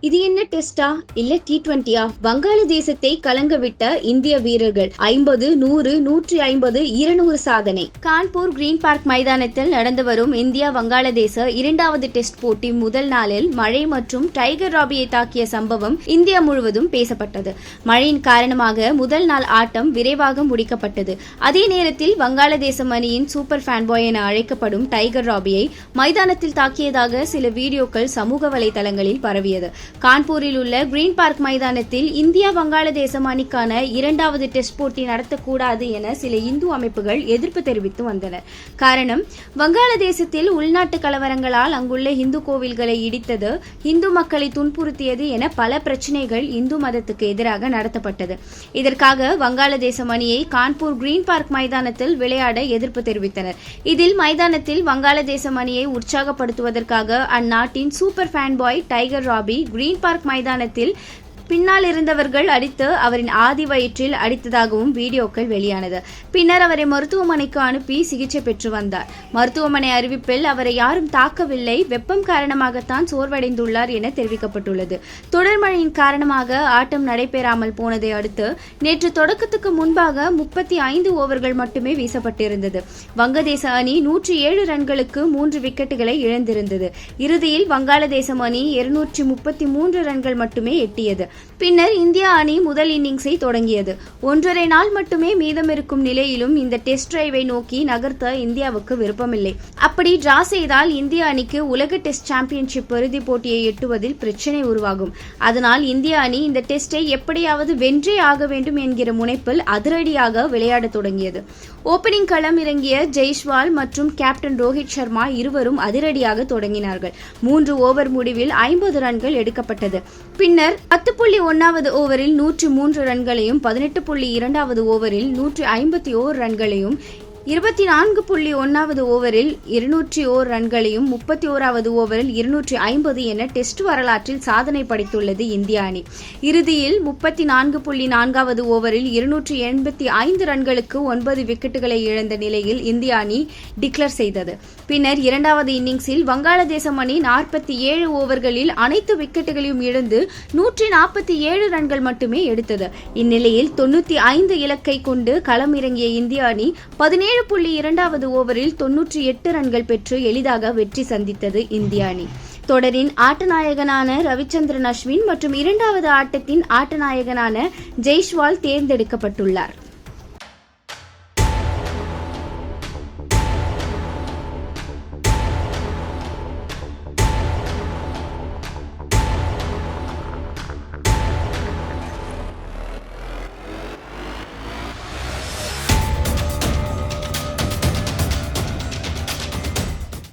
இது என்ன டெஸ்டா இல்ல T20யா? வங்காளதேசத்தை கலங்கவிட்ட இந்திய வீரர்கள் 50, 100, 150, 200 சாதனை. கான்பூர் கிரீன் பார்க் மைதானத்தில் நடந்து வரும் இந்தியா வங்காளதேச இரண்டாவது டெஸ்ட் போட்டி முதல் நாளில் மழை மற்றும் டைகர் ராபியை தாக்கிய சம்பவம் இந்தியா முழுவதும் பேசப்பட்டது. மழையின் காரணமாக முதல் நாள் ஆட்டம் விரைவாக முடிக்கப்பட்டது. அதே நேரத்தில் வங்காளதேசம் அணியின் சூப்பர் ஃபேன்பாய் என அழைக்கப்படும் டைகர் ராபியை மைதானத்தில் தாக்கியதாக சில வீடியோக்கள் சமூக வலைதளங்களில் பரவியது. கான்பூரில் உள்ள கிரீன் பார்க் மைதானத்தில் இந்தியா வங்காளதேசம் அணிக்கான இரண்டாவது டெஸ்ட் போட்டி நடத்தக்கூடாது என சில இந்து அமைப்புகள் எதிர்ப்பு தெரிவித்து வந்தனர். காரணம், வங்காளதேசத்தில் உள்நாட்டு கலவரங்களால் அங்குள்ள இந்து கோவில்களை இடித்தது, இந்து மக்களை துன்புறுத்தியது என பல பிரச்சினைகள் இந்து மதத்துக்கு எதிராக நடத்தப்பட்டது. இதற்காக வங்காளதேசம் அணியை கான்பூர் கிரீன் பார்க் மைதானத்தில் விளையாட எதிர்ப்பு தெரிவித்தனர். இதில் மைதானத்தில் வங்காளதேசம் அணியை உற்சாகப்படுத்துவதற்காக அந்நாட்டின் super fanboy Tiger Robi Green Park மைதானத்தில் பின்னால் இருந்தவர்கள் அடித்து அவரின் ஆதி வயிற்றில் அடித்ததாகவும் வீடியோக்கள் வெளியானது. பின்னர் அவரை மருத்துவமனைக்கு அனுப்பி சிகிச்சை பெற்று வந்தார். மருத்துவமனை அறிவிப்பில் அவரை யாரும் தாக்கவில்லை, வெப்பம் காரணமாகத்தான் சோர்வடைந்துள்ளார் என தெரிவிக்கப்பட்டுள்ளது. தொடர் மழையின் காரணமாக ஆட்டம் நடைபெறாமல் போனதை அடுத்து நேற்று தொடக்கத்துக்கு முன்பாக 35 ஓவர்கள் மட்டுமே வீசப்பட்டிருந்தது. வங்கதேச அணி 107 ரன்களுக்கு 3 விக்கெட்டுகளை இழந்திருந்தது. இறுதியில் வங்காளதேசம் அணி 233 ரன்கள் மட்டுமே எட்டியது. பின்னர் இந்தியா அணி முதல் இன்னிங்ஸை தொடங்கியது. 1.5 நாள் மட்டுமே மீதமிருக்கும் நிலையிலும் இந்த டெஸ்ட் டிரைவை நோக்கி நகர்த்த இந்தியாவுக்கு விருப்பமில்லை. அப்படி டிரா செய்தால் இந்திய அணிக்கு உலக டெஸ்ட் சாம்பியன்ஷிப் இறுதிப் போட்டியை எட்டுவதில் பிரச்சினை உருவாகும். அதனால் இந்திய அணி இந்த டெஸ்டை எப்படியாவது வென்றே ஆக வேண்டும் என்கிற முனைப்பில் அதிரடியாக விளையாட தொடங்கியது. ஓபனிங் களம் இறங்கிய ஜெய்ஸ்வால் மற்றும் கேப்டன் ரோஹித் சர்மா இருவரும் அதிரடியாக தொடங்கினார்கள். 3 ஓவர் முடிவில் 50 ரன்கள் எடுக்கப்பட்டது. பின்னர் 10.1வது ஓவரில் 103 ரன்களையும் 18.2வது ஓவரில் 151 ரன்களையும் 24.1வது ஓவரில் 201 ரன்களையும் 31வது ஓவரில் 250 என டெஸ்ட் வரலாற்றில் சாதனை படைத்துள்ளது இந்திய அணி. இறுதியில் 34.4வது ஓவரில் 285 ரன்களுக்கு 9 விக்கெட்டுகளை இழந்த நிலையில் இந்திய அணி டிக்ளேர் செய்தது. பின்னர் இரண்டாவது இன்னிங்ஸில் வங்காளதேசம் அணி 47 ஓவர்களில் அனைத்து விக்கெட்டுகளையும் இழந்து 147 ரன்கள் மட்டுமே எடுத்தது. இந்நிலையில் 95 இலக்கை கொண்டு களம் இறங்கிய இந்திய அணி 17.2வது ஓவரில் 98 ரன்கள் பெற்று எளிதாக வெற்றி சந்தித்தது இந்திய அணி. தொடரின் ஆட்டநாயகனான ரவிச்சந்திரன் அஸ்வின் மற்றும் இரண்டாவது ஆட்டத்தின் ஆட்டநாயகனான ஜெய்ஸ்வால் தேர்ந்தெடுக்கப்பட்டுள்ளார்.